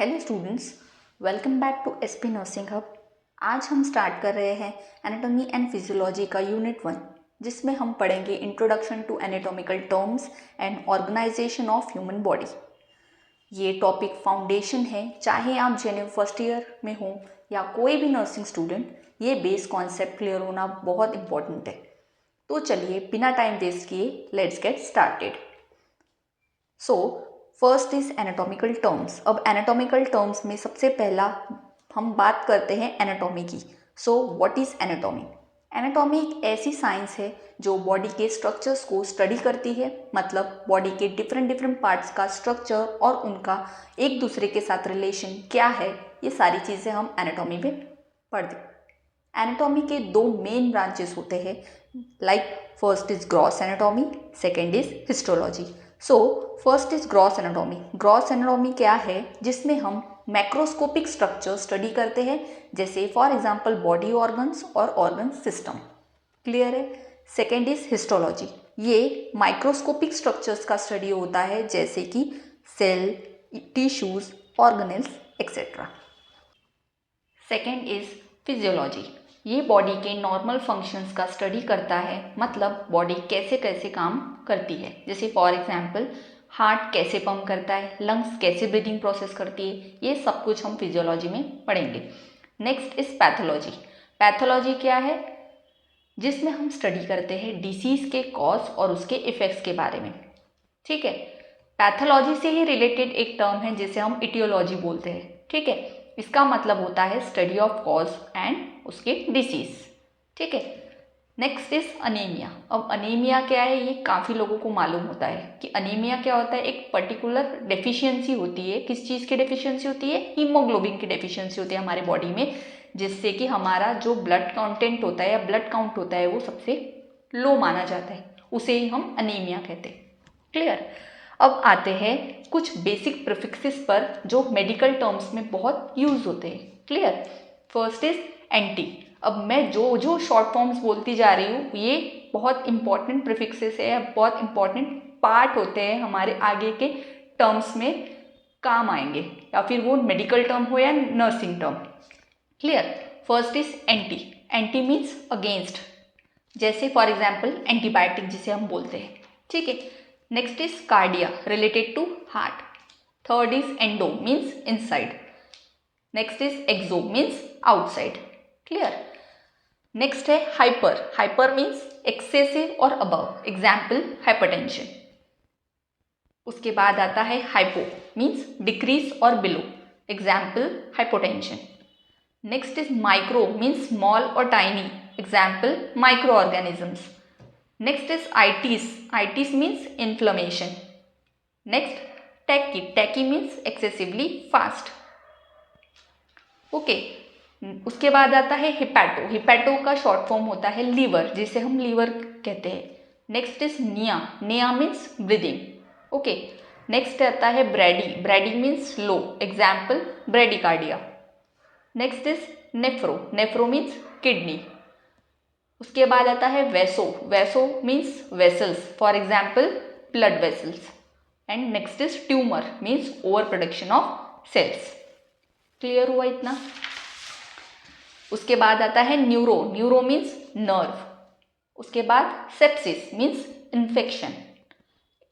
Hello students, welcome back to SP nursing hub. आज हम start कर रहे हैं एनाटॉमी एंड फिजियोलॉजी का यूनिट 1, जिसमें हम पढ़ेंगे introduction to anatomical terms and organisation of human body. ये टॉपिक फाउंडेशन है, चाहे आप जेन्यू फर्स्ट ईयर में हो या कोई भी नर्सिंग स्टूडेंट, ये बेस कॉन्सेप्ट क्लियर होना बहुत इंपॉर्टेंट है। तो चलिए बिना टाइम वेस्ट किए let's get started. So first is anatomical terms. अब एनाटॉमिकल टर्म्स में सबसे पहला हम बात करते हैं एनाटॉमी की। So what is anatomy? Anatomy एक ऐसी साइंस है जो बॉडी के स्ट्रक्चर्स को स्टडी करती है, मतलब बॉडी के डिफरेंट पार्ट्स का स्ट्रक्चर और उनका एक दूसरे के साथ रिलेशन क्या है, ये सारी चीज़ें हम एनाटॉमी में पढ़ते हैं। एनाटॉमी के दो मेन ब्रांचेस होते हैं, like first is gross anatomy, second is histology. So first is gross anatomy. Gross anatomy क्या है? जिसमें हम मैक्रोस्कोपिक स्ट्रक्चर स्टडी करते हैं, जैसे फॉर एग्जांपल बॉडी ऑर्गन्स और ऑर्गन सिस्टम। क्लियर है? Second is histology. ये माइक्रोस्कोपिक स्ट्रक्चर्स का स्टडी होता है, जैसे कि cell, tissues, organelles etcetera. Second is physiology. ये बॉडी के नॉर्मल फंक्शंस का स्टडी करता है, मतलब बॉडी कैसे कैसे काम करती है। जैसे फॉर एग्जांपल हार्ट कैसे पंप करता है, लंग्स कैसे ब्रीदिंग प्रोसेस करती है, ये सब कुछ हम फिजियोलॉजी में पढ़ेंगे। Next is pathology. पैथोलॉजी क्या है? जिसमें हम स्टडी करते हैं डिसीज़ के कॉज और उसके इफ़ेक्ट्स के बारे में। ठीक है, पैथोलॉजी से ही रिलेटेड एक टर्म है जिसे हम इटियोलॉजी बोलते हैं। ठीक है, इसका मतलब होता है स्टडी ऑफ कॉज एंड उसके डिसीज। ठीक है, नेक्स्ट इज अनीमिया। अब अनीमिया क्या है, ये काफ़ी लोगों को मालूम होता है कि अनीमिया क्या होता है। एक पर्टिकुलर डेफिशिएंसी होती है। किस चीज़ की डेफिशिएंसी होती है? हीमोग्लोबिन की डेफिशिएंसी होती है हमारे बॉडी में, जिससे कि हमारा जो ब्लड कंटेंट होता है या ब्लड काउंट होता है वो सबसे लो माना जाता है, उसे ही हम अनीमिया कहते हैं। क्लियर? अब आते हैं कुछ बेसिक प्रीफिक्सेस पर जो मेडिकल टर्म्स में बहुत यूज होते हैं। क्लियर? First is anti. अब मैं जो जो शॉर्ट फॉर्म्स बोलती जा रही हूँ, ये बहुत इंपॉर्टेंट प्रीफिक्सेस है, बहुत इंपॉर्टेंट पार्ट होते हैं, हमारे आगे के टर्म्स में काम आएंगे, या फिर वो मेडिकल टर्म हो या nursing term. Clear? First is anti. Anti means against, जैसे फॉर एग्जाम्पल एंटीबायोटिक जिसे हम बोलते हैं। ठीक है, next is cardia, related to heart. Third is endo, means inside. Next is exo, means outside. Clear? Next है हाइपर। हाइपर मीन्स एक्सेसिव और above, example hypertension. उसके बाद आता है हाइपो, मीन्स डिक्रीज और below, example hypotension. Next is micro, means small और tiny, example micro organisms. Next is itis. Itis means inflammation. Next tachy. Tachy means excessively fast. Okay, उसके बाद आता है हिपैटो। हिपैटो का शॉर्ट फॉर्म होता है liver, जिसे हम लीवर कहते हैं। नेक्स्ट इज निया। निया मीन्स ब्रीदिंग। ओके, नेक्स्ट आता है brady. Brady means slow, example bradycardia. Next is nephro. Nephro means kidney. उसके बाद आता है vaso. Vaso means vessels, for example blood vessels. And next is tumour, means over production of cells. Clear हुआ इतना? उसके बाद आता है न्यूरो। Neuro means nerve. उसके बाद sepsis means infection.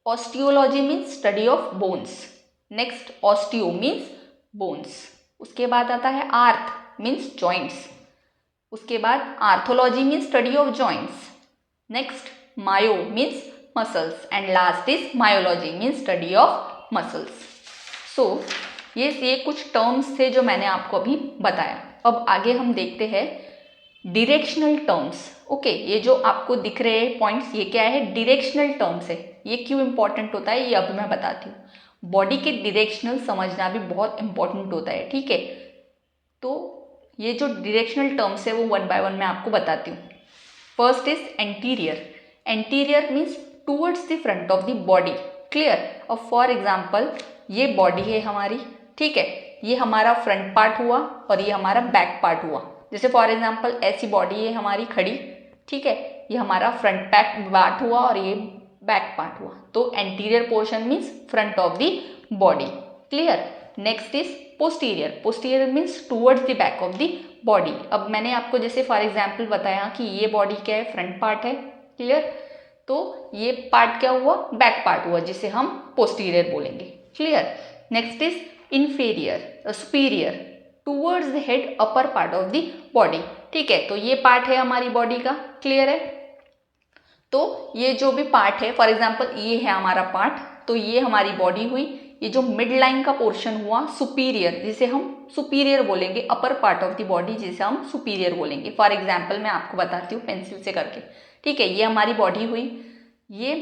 Osteology means study of bones. Next osteo means bones. उसके बाद आता है आर्थ, मीन्स जॉइंट्स। उसके बाद arthrology means study of joints. Next myo means muscles and last is myology means study of muscles. So ये कुछ terms थे जो मैंने आपको अभी बताया। अब आगे हम देखते हैं डिरेक्शनल टर्म्स। ओके, ये जो आपको दिख रहे हैं पॉइंट्स, ये क्या है? डिरेक्शनल टर्म्स है। ये क्यों इंपॉर्टेंट होता है ये अब मैं बताती हूँ। बॉडी के डिरेक्शनल समझना भी बहुत इंपॉर्टेंट होता है। ठीक है, तो ये जो डिरेक्शनल टर्म्स है वो वन बाय वन मैं आपको बताती हूँ। First is anterior. Anterior means towards the front of the body. Clear? अब फॉर एग्जाम्पल ये बॉडी है हमारी, ठीक है, ये हमारा फ्रंट पार्ट हुआ और ये हमारा बैक पार्ट हुआ। जैसे फॉर एग्जाम्पल ऐसी बॉडी है हमारी खड़ी, ठीक है, ये हमारा फ्रंट बैक पार्ट हुआ और ये बैक पार्ट हुआ। तो anterior portion means front of the body. Clear? Next is posterior, posterior means towards the back of the body. अब मैंने आपको जैसे फॉर एग्जाम्पल बताया कि ये बॉडी क्या है, फ्रंट पार्ट है, क्लियर। तो ये पार्ट क्या हुआ, बैक पार्ट हुआ, जिसे हम पोस्टीरियर बोलेंगे, clear. Next is inferior, superior, towards the head, upper part of the body, ठीक है। तो ये पार्ट है हमारी बॉडी का, क्लियर है। तो ये जो भी पार्ट है, फॉर एग्जाम्पल ये है हमारा पार्ट, तो ये हमारी बॉडी हुई। ये जो मिड लाइन का पोर्शन हुआ सुपीरियर, जिसे हम सुपीरियर बोलेंगे, upper part of the body जिसे हम सुपीरियर बोलेंगे। फॉर एग्जाम्पल मैं आपको बताती हूँ पेंसिल से करके, ठीक है। ये हमारी बॉडी हुई, ये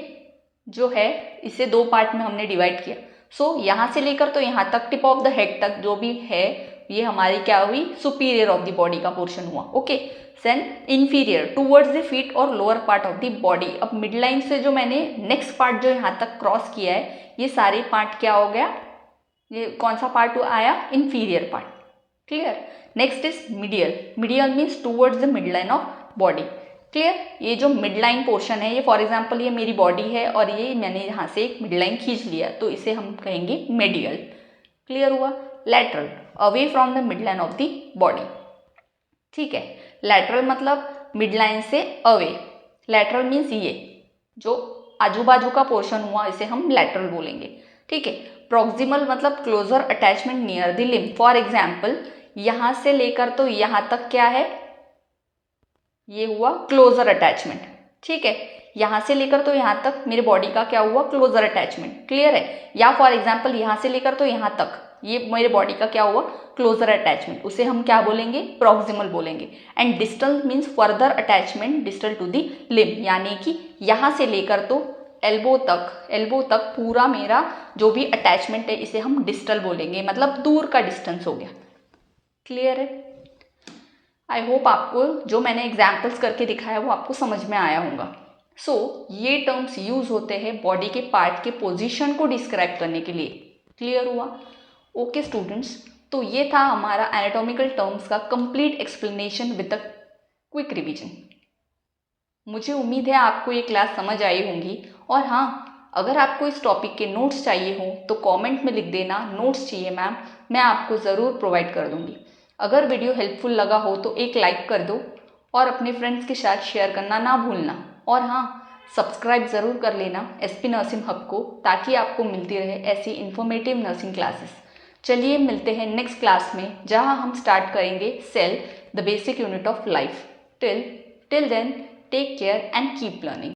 जो है इसे दो पार्ट में हमने डिवाइड किया। सो यहाँ से लेकर तो यहाँ तक, टिप ऑफ द हेड तक जो भी है, ये हमारी क्या हुई, सुपीरियर ऑफ द बॉडी का पोर्शन हुआ, okay. Then inferior, towards the feet और lower part of the body. अब मिड लाइन से जो मैंने नेक्स्ट पार्ट जो यहाँ तक क्रॉस किया है, ये सारे पार्ट क्या हो गया, ये कौन सा पार्ट आया, inferior part, clear. Next is medial, medial means towards the mid line of body, clear. ये जो मिड लाइन पोर्शन है, ये फॉर एग्जाम्पल ये मेरी बॉडी है और ये मैंने यहाँ से एक मिड लाइन खींच लिया, तो इसे हम कहेंगे मेडियल, क्लियर हुआ। Lateral, away from the mid line of the body, ठीक है। लैटरल मतलब मिड लाइन से अवे, लैटरल मीन्स ये जो आजू बाजू का पोर्शन हुआ, इसे हम लैटरल बोलेंगे, ठीक है। प्रॉक्सिमल मतलब closer attachment near the limb. For example यहाँ से लेकर तो यहाँ तक क्या है, ये हुआ क्लोजर अटैचमेंट, ठीक है। यहाँ से लेकर तो यहाँ तक मेरे बॉडी का क्या हुआ, क्लोजर अटैचमेंट, क्लियर है। या फॉर एग्जाम्पल यहाँ से लेकर तो यहाँ तक, ये मेरे बॉडी का क्या हुआ, क्लोजर अटैचमेंट, उसे हम क्या बोलेंगे, प्रॉक्सिमल बोलेंगे। And distal means further attachment distal to the limb, यानी कि यहाँ से लेकर तो एल्बो तक पूरा मेरा जो भी अटैचमेंट है, इसे हम डिस्टल बोलेंगे, मतलब दूर का डिस्टेंस हो गया, क्लियर है। आई होप आपको जो मैंने एग्जाम्पल्स करके दिखाया वो आपको समझ में आया होगा। सो ये टर्म्स यूज होते हैं बॉडी के पार्ट के पोजीशन को डिस्क्राइब करने के लिए, क्लियर हुआ। ओके स्टूडेंट्स, तो ये था हमारा एनाटॉमिकल टर्म्स का complete explanation with a quick revision. मुझे उम्मीद है आपको ये क्लास समझ आई होंगी, और हाँ, अगर आपको इस टॉपिक के नोट्स चाहिए हो तो कमेंट में लिख देना, नोट्स चाहिए मैम, मैं आपको ज़रूर प्रोवाइड कर दूँगी। अगर वीडियो हेल्पफुल लगा हो तो एक लाइक कर दो और अपने फ्रेंड्स के साथ शेयर करना ना भूलना, और हाँ, सब्सक्राइब ज़रूर कर लेना एसपी नर्सिंग हब को, ताकि आपको मिलती रहे ऐसी इन्फॉर्मेटिव नर्सिंग क्लासेस। चलिए मिलते हैं नेक्स्ट क्लास में, जहां हम स्टार्ट करेंगे cell, the basic unit of life. Till then take care and keep learning.